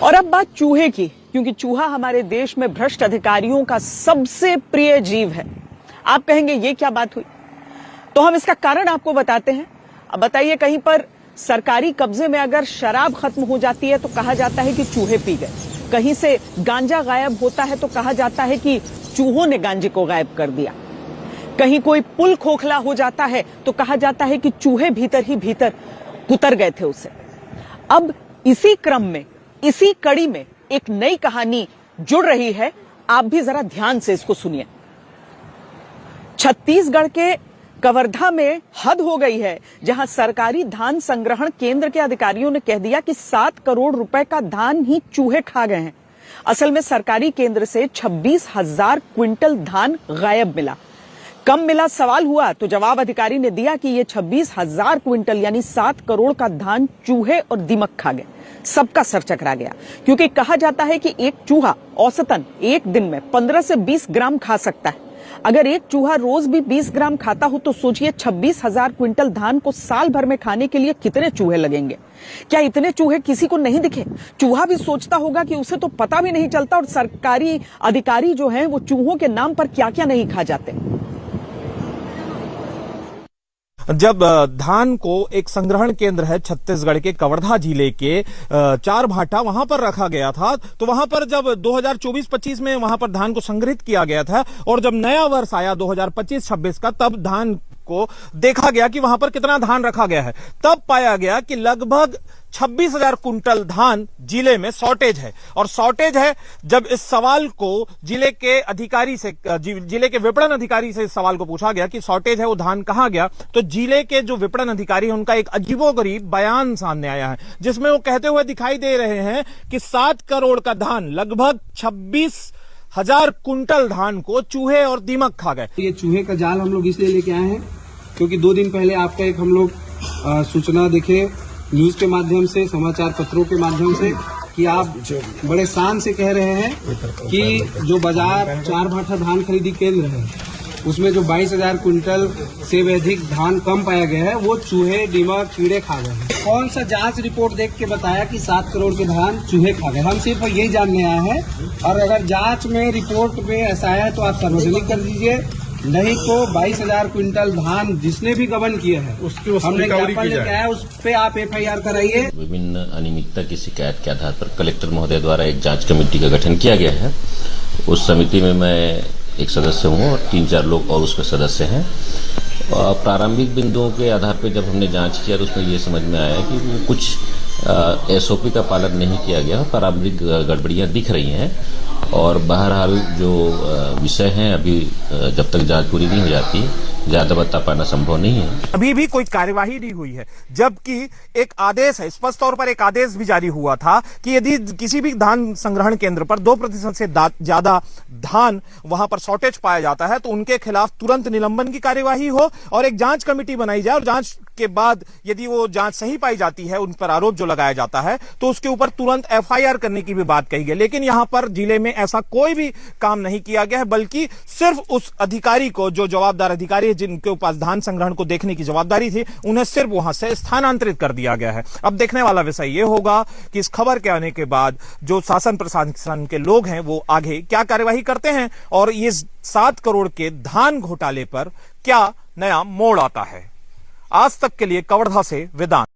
और अब बात चूहे की, क्योंकि चूहा हमारे देश में भ्रष्ट अधिकारियों का सबसे प्रिय जीव है। आप कहेंगे ये क्या बात हुई, तो हम इसका कारण आपको बताते हैं। अब बताइए, कहीं पर सरकारी कब्जे में अगर शराब खत्म हो जाती है तो कहा जाता है कि चूहे पी गए, कहीं से गांजा गायब होता है तो कहा जाता है कि चूहों ने गांजे को गायब कर दिया, कहीं कोई पुल खोखला हो जाता है तो कहा जाता है कि चूहे भीतर ही भीतर उतर गए थे उसे। अब इसी क्रम में, इसी कड़ी में एक नई कहानी जुड़ रही है। आप भी जरा ध्यान से इसको सुनिए। छत्तीसगढ़ के कवर्धा में हद हो गई है, जहां सरकारी धान संग्रहण केंद्र के अधिकारियों ने कह दिया कि 7 करोड़ रुपए का धान ही चूहे खा गए हैं। असल में सरकारी केंद्र से 26,000 क्विंटल धान गायब मिला। कम मिला सवाल हुआ तो जवाब अधिकारी ने दिया कि ये 26,000 क्विंटल यानी 7 करोड़ का धान चूहे और दीमक खा गए। सबका सर चकरा गया, क्योंकि कहा जाता है कि एक चूहा औसतन एक दिन में 15 से 20 ग्राम खा सकता है। अगर एक चूहा रोज भी 20 ग्राम खाता हो तो सोचिए 26,000 क्विंटल धान को साल भर में खाने के लिए कितने चूहे लगेंगे। क्या इतने चूहे किसी को नहीं दिखे? चूहा भी सोचता होगा कि उसे तो पता भी नहीं चलता, और सरकारी अधिकारी जो हैं वो चूहों के नाम पर क्या क्या नहीं खा जाते। जब धान को एक संग्रहण केंद्र है छत्तीसगढ़ के कवर्धा जिले के चारभाठा, वहां पर रखा गया था, तो वहां पर जब 2024-25 में वहां पर धान को संग्रहित किया गया था, और जब नया वर्ष आया 2025-26 का, तब धान को देखा गया कि वहां पर कितना धान रखा गया है। तब पाया गया कि लगभग 26,000 कुंटल धान जिले में शॉर्टेज है। और शॉर्टेज है, जब इस सवाल को जिले के अधिकारी से, जिले के विपणन अधिकारी से इस सवाल को पूछा गया कि शॉर्टेज है वो धान कहां गया, तो जिले के जो विपणन अधिकारी हैं उनका एक अजीबोगरीब बयान सामने आया है, जिसमें वो कहते हुए दिखाई दे रहे हैं कि 7 करोड़ का धान, लगभग 26,000 कुंटल धान को चूहे और दीमक खा गए। ये चूहे का जाल हम लोग इसलिए लेके आए हैं क्योंकि 2 दिन पहले आपका एक हम लोग सूचना देखे न्यूज के माध्यम से, समाचार पत्रों के माध्यम से, कि आप बड़े शान से कह रहे हैं कि जो बाजार चारभाठा धान खरीदी केंद्र है उसमें जो 22,000 कुंटल से अधिक धान कम पाया गया है वो चूहे, दीमक, कीड़े खा गए हैं। कौन सा जांच रिपोर्ट देख के बताया कि 7 करोड़ के धान चूहे खा गए? हम सिर्फ यही जानने आए हैं, और अगर जांच में, रिपोर्ट में ऐसा आया तो आप सार्वजनिक कर दीजिए, नहीं तो 22,000 क्विंटल धान जिसने भी गबन किया है उसके हमने ज्ञापन लेके आया, उस पे आप FIR कराइए। विभिन्न अनियमितता की शिकायत के आधार पर कलेक्टर महोदय द्वारा एक जांच कमेटी का गठन किया गया है। उस समिति में मैं एक सदस्य हूं और 3-4 लोग और उसमें सदस्य हैं। प्रारंभिक बिंदुओं के आधार पर जब हमने जांच किया तो उसमें ये समझ में आया कि वो कुछ SOP का पालन नहीं किया गया, प्रारंभिक गड़बड़ियां दिख रही हैं। और बहरहाल जो विषय हैं, अभी जब तक जांच पूरी नहीं हो जाती ज्यादा बता पाना संभव नहीं है। अभी भी कोई कार्यवाही नहीं हुई है, जबकि एक आदेश है, स्पष्ट तौर पर एक आदेश भी जारी हुआ था कि यदि किसी भी धान संग्रहण केंद्र पर 2% से ज्यादा धान वहां पर शॉर्टेज पाया जाता है तो उनके खिलाफ तुरंत निलंबन की कार्यवाही हो और एक जांच कमेटी बनाई जाए, और जांच के बाद यदि वो जांच सही पाई जाती है, उन पर आरोप जो लगाया जाता है, तो उसके ऊपर तुरंत FIR करने की भी बात कही गई। लेकिन यहां पर जिले में ऐसा कोई भी काम नहीं किया गया है, बल्कि सिर्फ उस अधिकारी को, जो जवाबदार अधिकारी है जिनके पास धान संग्रहण को देखने की जवाबदारी थी, उन्हें सिर्फ वहां से स्थानांतरित कर दिया गया है। अब देखने वाला विषय यह होगा कि इस खबर के आने के बाद जो शासन प्रशासन के लोग हैं वो आगे क्या कार्यवाही करते हैं, और ये 7 करोड़ के धान घोटाले पर क्या नया मोड़ आता है। आज तक के लिए कवर्धा से विदान।